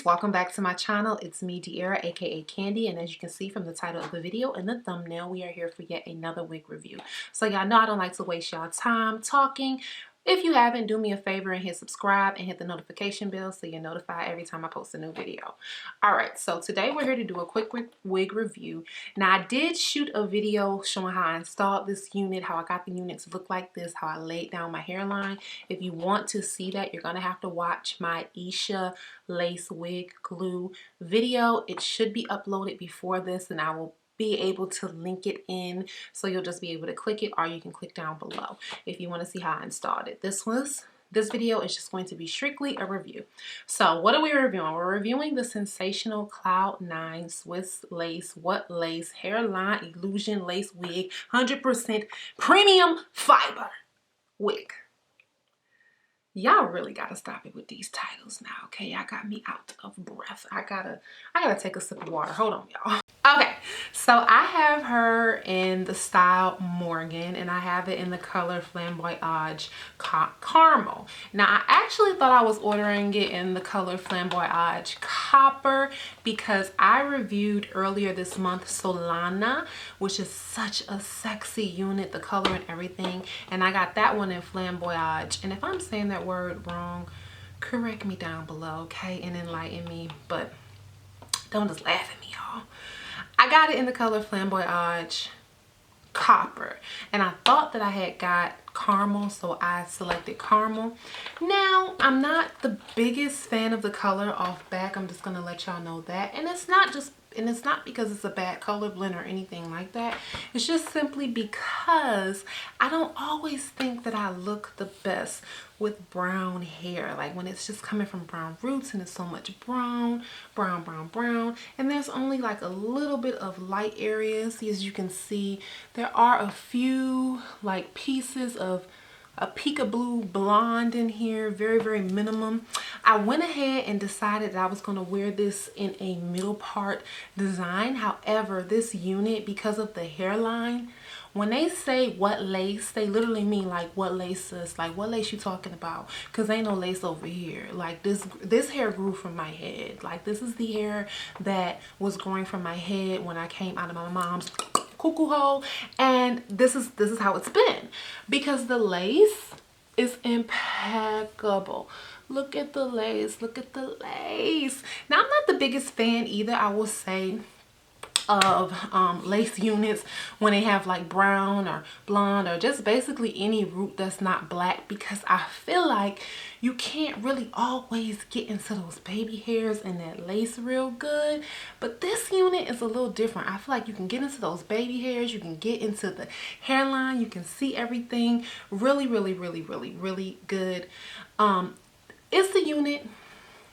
welcome back to my channel. It's me, De'Ara, aka Candy, and as you can see from the title of the video and the thumbnail, we are here for yet another wig review. So y'all know I don't like to waste y'all time talking. If you haven't, do me a favor and hit subscribe and hit the notification bell so you're notified every time I post a new video. Alright, so today we're here to do a quick wig review. Now I did shoot a video showing how I installed this unit, how I got the unit to look like this, how I laid down my hairline. If you want to see that, you're going to have to watch my Isha lace wig glue video. It should be uploaded before this and I will be able to link it in, so you'll just be able to click it, or you can click down below if you want to see how I installed it. This video is just going to be strictly a review. So what are we reviewing? We're reviewing the Sensational Cloud 9 Swiss Lace What Lace Hairline Illusion Lace Wig 100% Premium Fiber Wig. Y'all really gotta stop it with these titles now, okay? Y'all got me out of breath. I gotta take a sip of water. Hold on, y'all. Okay, so I have her in the style Morgan and I have it in the color Flamboyage Caramel. Now, I actually thought I was ordering it in the color Flamboyage Copper because I reviewed earlier this month Solana, which is such a sexy unit, the color and everything. And I got that one in Flamboyage. And if I'm saying that word wrong, correct me down below, okay? And enlighten me, but don't just laugh at me, y'all. I got it in the color Flamboyage Copper, and I thought that I had got caramel, so I selected caramel. Now, I'm not the biggest fan of the color off back. I'm just gonna let y'all know that. And it's not because it's a bad color blend or anything like that. It's just simply because I don't always think that I look the best with brown hair. Like when it's just coming from brown roots and it's so much brown. And there's only like a little bit of light areas. As you can see, there are a few like pieces of a peekaboo blonde in here, very minimum. I went ahead and decided that I was going to wear this in a middle part design. However, this unit, because of the hairline, when they say what lace, they literally mean like what lace is, like what lace you talking about, because ain't no lace over here. Like this hair grew from my head. Like this is the hair that was growing from my head when I came out of my mom's cuckoo hole, and this is how it's been, because the lace is impeccable. Look at the lace, look at the lace. Now, I'm not the biggest fan either, I will say, of lace units when they have like brown or blonde or just basically any root that's not black, because I feel like you can't really always get into those baby hairs and that lace real good. But this unit is a little different. I feel like you can get into those baby hairs, you can get into the hairline, you can see everything really good. It's the unit.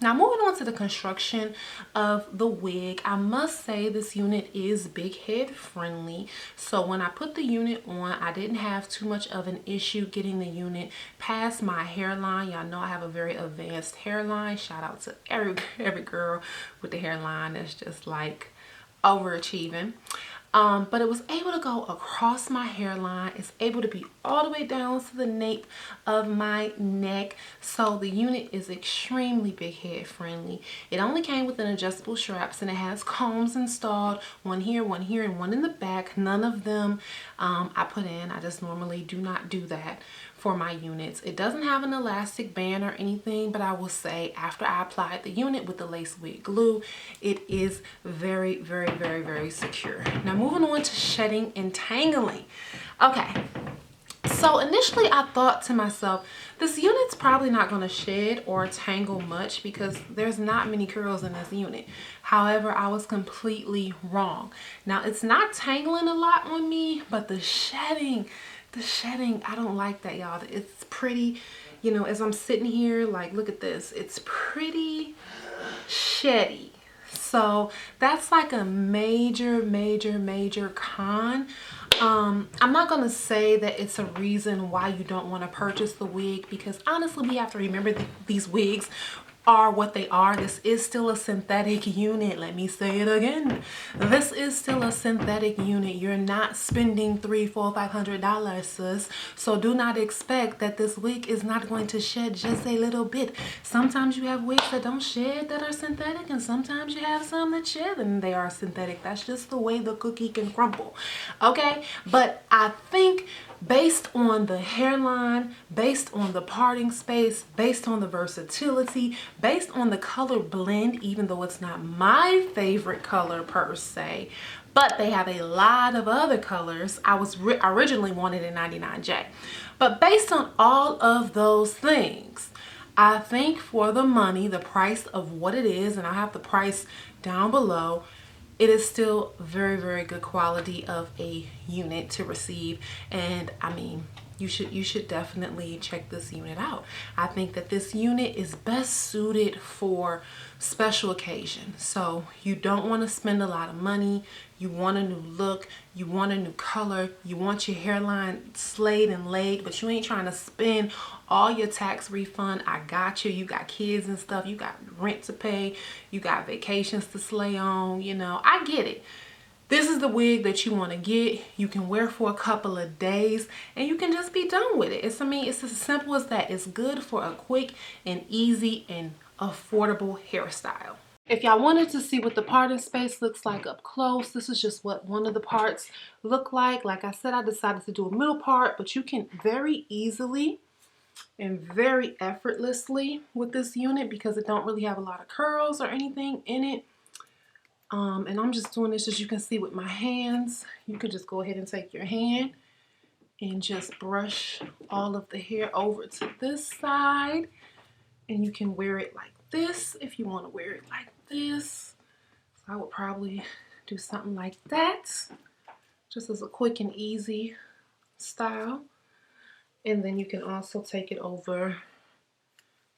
Now, moving on to the construction of the wig, I must say this unit is big head friendly. So when I put the unit on, I didn't have too much of an issue getting the unit past my hairline. Y'all know I have a very advanced hairline. Shout out to every girl with the hairline that's just like overachieving. But it was able to go across my hairline. It's able to be all the way down to the nape of my neck. So the unit is extremely big head friendly. It only came with an adjustable straps and it has combs installed, one here, and one in the back. None of them I put in. I just normally do not do that for my units. It doesn't have an elastic band or anything, but I will say after I applied the unit with the lace wig glue, it is very secure. Now, moving on to shedding and tangling. Okay, so initially I thought to myself, this unit's probably not going to shed or tangle much because there's not many curls in this unit. However, I was completely wrong. Now, it's not tangling a lot on me, but the shedding, I don't like that, y'all. It's pretty, you know, as I'm sitting here, like, look at this. It's pretty sheddy. So that's like a major con. I'm not going to say that it's a reason why you don't want to purchase the wig, because honestly, we have to remember these wigs are what they are. This is still a synthetic unit. Let me say it again. This is still a synthetic unit. You're not spending $300, $400, $500, sis. So do not expect that this wig is not going to shed just a little bit. Sometimes you have wigs that don't shed that are synthetic, and sometimes you have some that shed and they are synthetic. That's just the way the cookie can crumble. Okay, but I think based on the hairline, based on the parting space, based on the versatility, based on the color blend, even though it's not my favorite color per se, but they have a lot of other colors. I originally wanted a 99J. But based on all of those things, I think for the money, the price of what it is, and I have the price down below, it is still very, very good quality of a unit to receive. And I mean, you should definitely check this unit out. I think that this unit is best suited for special occasion. So you don't want to spend a lot of money. You want a new look, you want a new color, you want your hairline slayed and laid, but you ain't trying to spend all your tax refund. I got you. You got kids and stuff. You got rent to pay. You got vacations to slay on. You know, I get it. This is the wig that you want to get. You can wear for a couple of days and you can just be done with it. It's as simple as that. It's good for a quick and easy and affordable hairstyle. If y'all wanted to see what the parting space looks like up close, this is just what one of the parts look like. Like I said, I decided to do a middle part, but you can very easily and very effortlessly with this unit because it don't really have a lot of curls or anything in it. And I'm just doing this as you can see with my hands. You could just go ahead and take your hand and just brush all of the hair over to this side. And you can wear it like this if you want to wear it like this. So I would probably do something like that, just as a quick and easy style. And then you can also take it over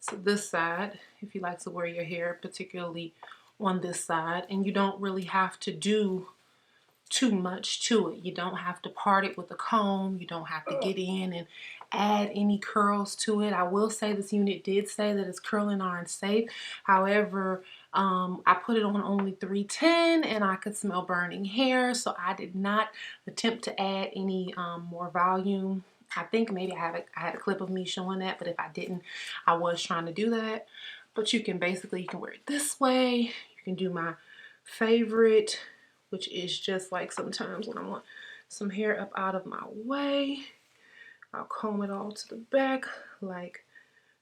to this side if you like to wear your hair particularly on this side, and you don't really have to do too much to it. You don't have to part it with a comb. You don't have to get in and add any curls to it. I will say this unit did say that it's curling iron safe. However, I put it on only 310 and I could smell burning hair, so I did not attempt to add any more volume. I think maybe I had a clip of me showing that, but if I didn't, I was trying to do that. But you can wear it this way. You can do my favorite, which is just like sometimes when I want some hair up out of my way, I'll comb it all to the back like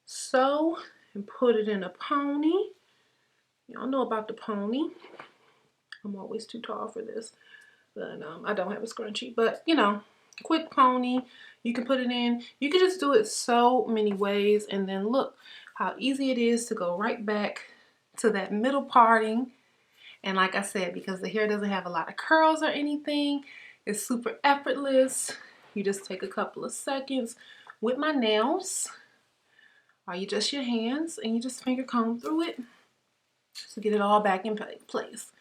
so and put it in a pony. Y'all know about the pony. I'm always too tall for this, but I don't have a scrunchie, but you know, quick pony. You can put it in. You can just do it so many ways, and then look how easy it is to go right back to that middle parting. And like I said, because the hair doesn't have a lot of curls or anything, it's super effortless. You just take a couple of seconds with my nails, or you just your hands, and you just finger comb through it to get it all back in place.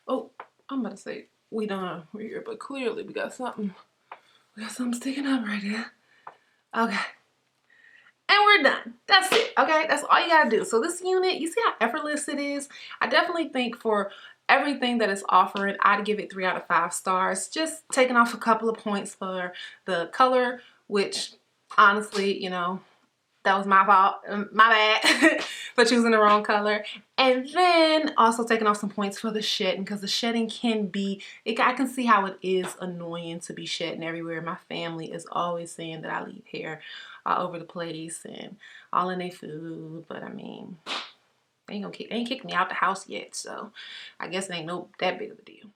Oh, I'm about to say we done here, but clearly we got something sticking up right there. Okay. And we're done. That's it, okay? That's all you gotta do. So this unit, you see how effortless it is? I definitely think for everything that it's offering, I'd give it 3 out of 5 stars. Just taking off a couple of points for the color, which honestly, you know, that was my fault, my bad for choosing the wrong color. And then also taking off some points for the shedding, because the shedding can be, I can see how it is annoying to be shedding everywhere. My family is always saying that I leave hair all over the place and all in their food, but I mean, they ain't kick me out the house yet, so I guess it ain't that big of a deal.